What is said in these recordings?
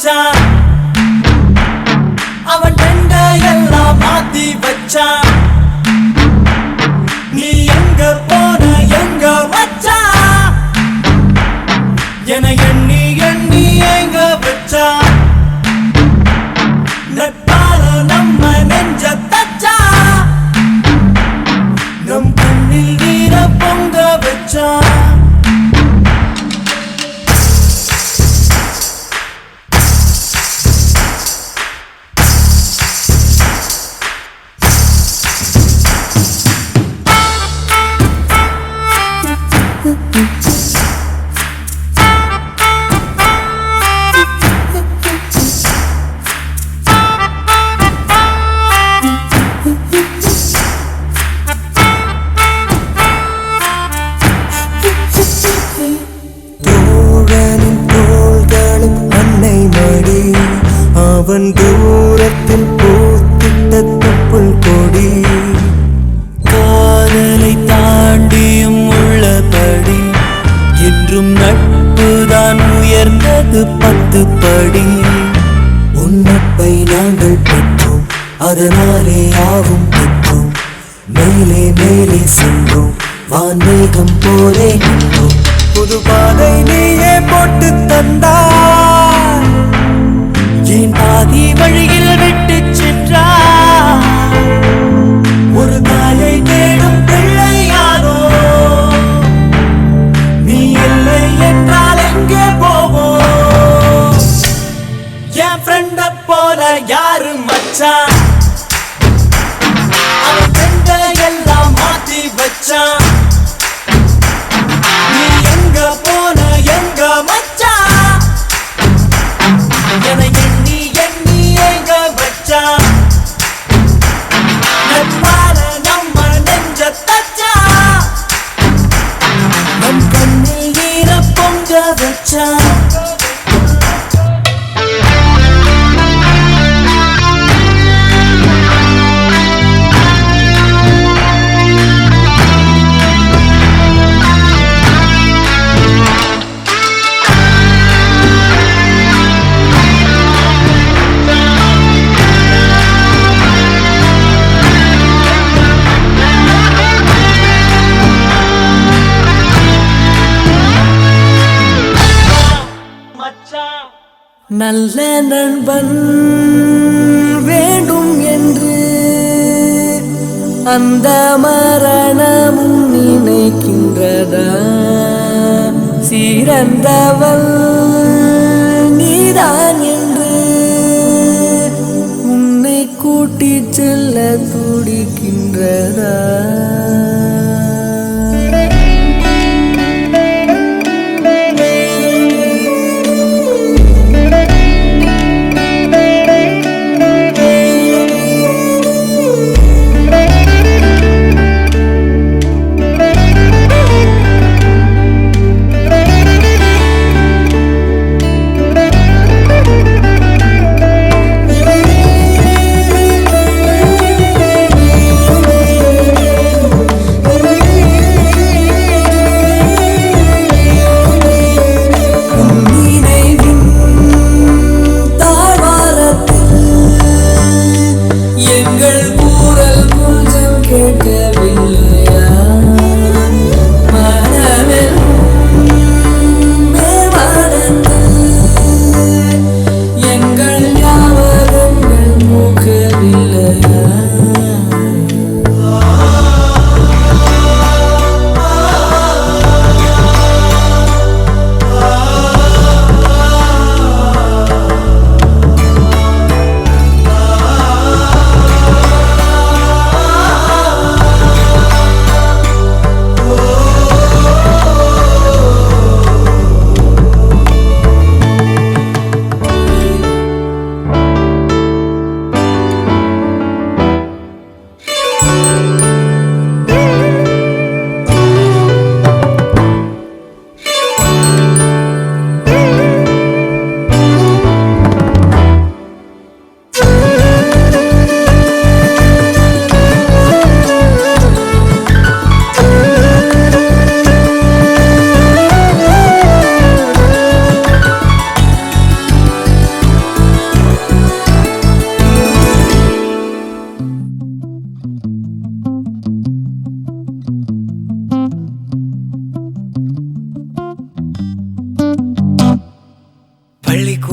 மச்சான் அவன் ரெண்ட எல்லாம் மாத்தி வச்சான் நீ எங்க போன எங்க மச்சான் என எண்ணி எண்ணி எங்க வச்சான் நட்பால நம்ம நெஞ்ச தச்சான் நம் கண்ணில் நீர பொங்க வச்சான் அவன் தூரத்தில் பூத்திட்ட தொப்புள் கொடி காதலை தாண்டியும் உள்ளபடி என்றும் நட்புதான் உயர்ந்தது 10 படி உன்னப்பை நாங்கள் பெற்றோம் அதனாலே யாவும் பெற்றோம் மேலே மேலே சென்றோம் வான்மேகம் போலே நின்றோம் புது பாதை நீயே போட்டு தந்தாய் என் பாதி வழியில் விட்டு சென்றார் ஒரு தாயை தேடும் பிள்ளையாரோ நீ இல்லை என்றால் எங்கே போவோம் என் ஃப்ரெண்ட போல யாரு மச்சான் அவன் ஃப்ரெண்ட எல்லாம் மாத்தி வச்சான் நீ எங்க போன எங்க மச்சான் என எண்ணி எண்ணி எங்க வச்சான் நட்பால நம்ம நெஞ்ச தச்சான் நம் கண்ணில் நீர பொங்க வச்சான் நல்ல நண்பன் வேண்டும் என்று அந்த மரணமும் நினைக்கின்றதா சிறந்தவள் நீதான் என்று உன்னை கூட்டிச் செல்ல துடிக்கின்றதா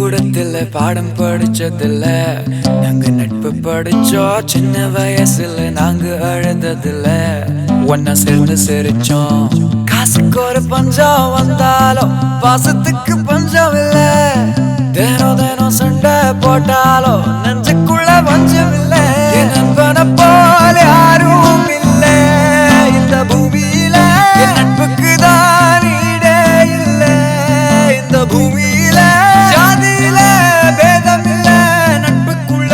பள்ளிக்கூடத்துல பாடம் படிச்சதில்ல, நாங்க நட்பு படிச்சோம் சின்ன வயசுல. நாங்க அழுததில்ல, ஒன்னா சேர்ந்து சிரிச்சோம். காசுக்கு ஒரு பஞ்சம் வந்தாலும் பாசத்துக்கு பஞ்சம் இல்ல. தினம் தினம் சண்டை போட்டாலும் நெஞ்சுக்குள்ள பஞ்சம் இல்ல. என் நண்பனை போல யாரும் இல்ல இந்த பூமியில. என் நட்புக்கு தான் ஈடே இல்ல இந்த பூமியில. ஜாதியில பேதம் இல்ல நட்புக்குள்ள.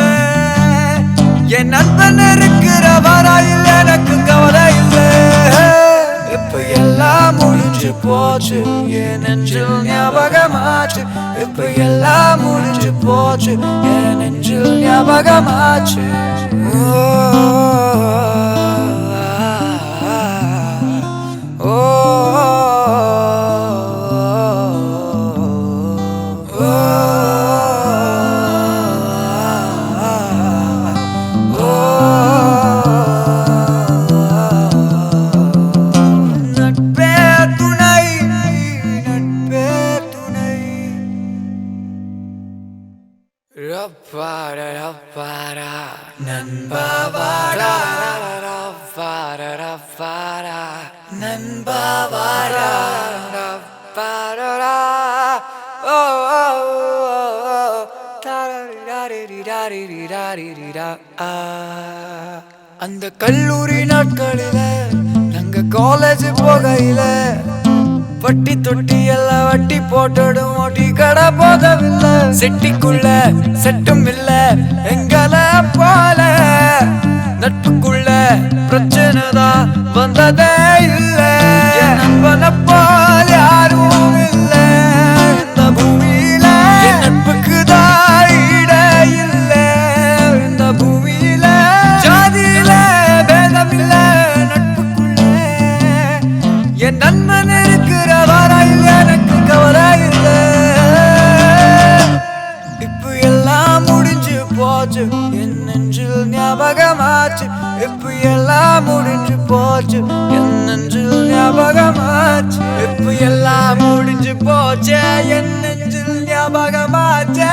என் நண்பன் இருக்கிற வரையில் எனக்கு கவலை இல்ல. இப்ப எல்லாம் முடிஞ்சு போச்சு, என் நெஞ்சில் ஞாபகமாச்சு. இப்ப எல்லாம் முடிஞ்சு போச்சு, என் நெஞ்சில் ஞாபகமாச்சு. Rapara rapara nanba vara rapara rapara nanba vara rapara oh oh da அந்த கல்லூரி நாட்களில நாங்க காலேஜ் போகையில வட்டி தொட்டி எல்லாம் வட்டி போட்டடும். ஓட்டி கடை போதவில்ல, செட்டிக்குள்ள செட்டும் இல்ல எங்கள போல. நட்புக்குள்ள பிரச்சனை தான் வந்ததே இல்ல. என் நண்பனை போல யாரும் இல்ல இந்த பூமியில. என் நட்புக்கு தான் ஈடே இல்ல இந்த பூமியில. ஜாதியில பேதம் இல்ல நட்புக்குள்ள. என் நண்பன் இருக்கிற வரையில் எனக்கு கவலை இல்ல. இப்ப எல்லாம் முடிஞ்சு போச்சு, என் நெஞ்சில் ஞாபகமாச்சு. இப்ப எல்லாம் முடிஞ்சு போச்சு, என் நெஞ்சில் ஞாபகமாச்சு. இப்ப எல்லாம் முடிஞ்சு போச்சு, என் நெஞ்சில் ஞாபகமாச்சு.